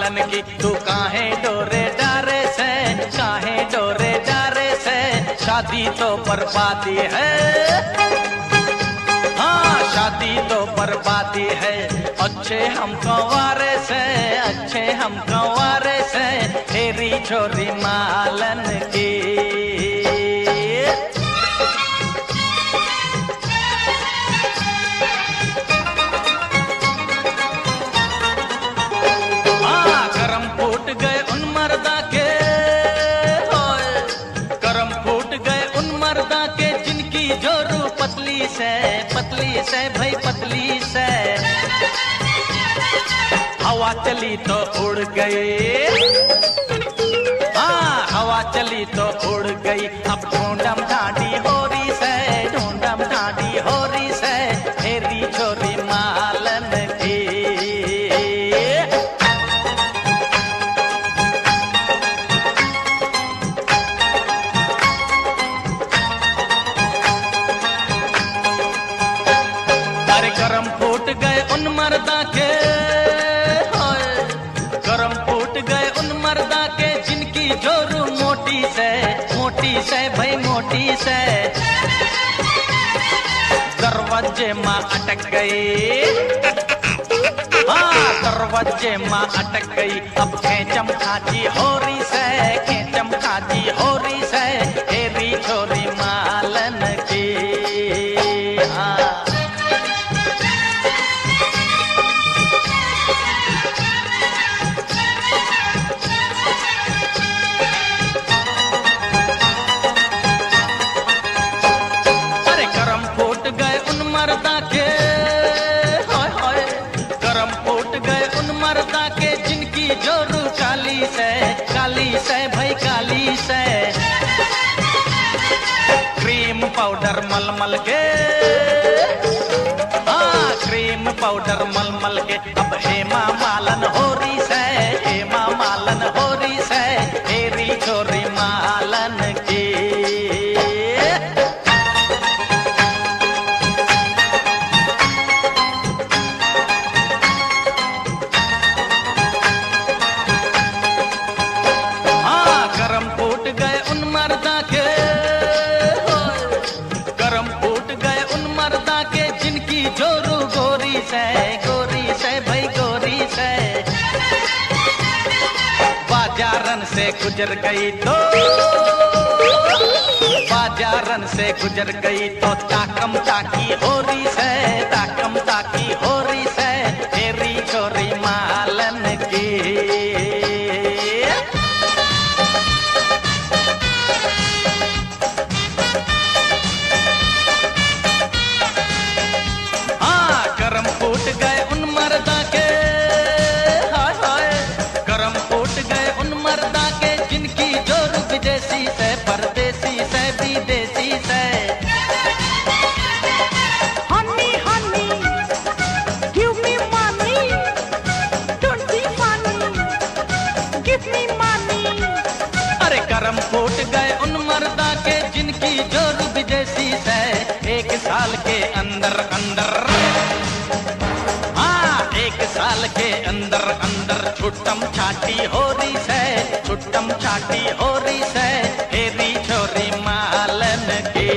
मालन की। तू काहे डोरे डारे से, काहे डोरे डारे से, शादी तो बर्बादी है। हाँ शादी तो बर्बादी है। अच्छे हम कंवारे से, अच्छे हम कंवारे से, तेरी छोरी मालन की। पतली से भाई पतली से, हवा चली तो उड़ गई। हाँ हवा चली तो उड़ गई। अब ढूंढम ढांडी होरी से, ढूंढम ढांडी होरी से, तेरी छोरी मालन की। करम फूट गए उन मर्दा के, करम फूट गए उन मर्दा के, जिनकी जोरू मोटी से भाई मोटी से, दरवाजे माँ अटक गई। हाँ दरवाजे माँ अटक गई। अब खेचम खाची होरी से, खेचम खाची होरी से, तेरी छोरी मालन की। हाँ मर्दा के, हाय हाय करम फूट गए उन मर्दा के, जिनकी जोरू काली से भाई काली से, क्रीम पाउडर मलमल के। हाँ क्रीम पाउडर मलमल के। अब हेमा मालन होरी से, हेमा मालन होरी से, तेरी छोरी मालन की। बाजारन से गुजर गई तो, बाजारन से गुजर गई तो, ताकम ताकी होरी से, ताकम ताकी होरी से, तेरी छोरी मालन की। हाँ करम फूट गए उन मर्दा के, हाय हाय करम फूट गए उन मर्दा के, जिनकी जोरू विदेशी से, परदेसी से, विदेशी से। Honey, honey, give me money, don't be funny, give me money। अरे करम फूट गए उन मर्दा के, जिनकी जोरू विदेशी से, एक साल के अंदर अंदर, हाँ एक साल के अंदर अंदर, छुट्टम छाटी होरी से, छुट्टम छाटी होरी से, तेरी छोरी मालन की।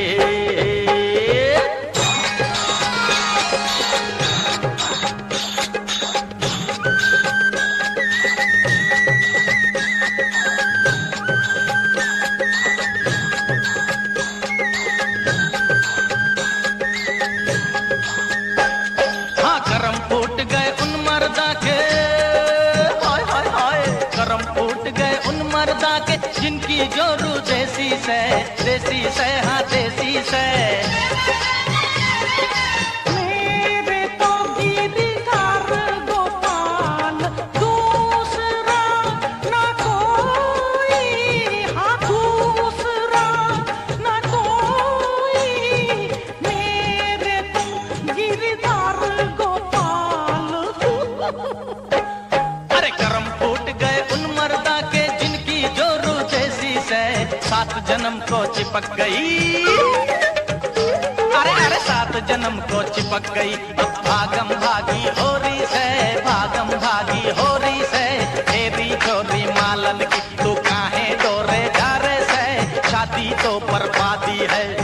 हाँ करम फूट गए उन मर्दा के, हाय हाय हाय करम फूट गए उन मर्दा के, जिनकी जोरू देसी से, देसी से, हाँ देसी से। मेरे तो गिरधार गोपाल, दूसरा ना कोई, हाँ दूसरा ना कोई, मेरे तो गिरधार गोपाल। अरे करम फूट गए उन मर्दा के, जिनकी जोरू देसी से, 7 जन्म को चिपक गई। अरे अरे 7 जन्म को चिपक गई। अब भागम भागी होरी से, भागम भागी होरी से, शादी तो बर्बादी है।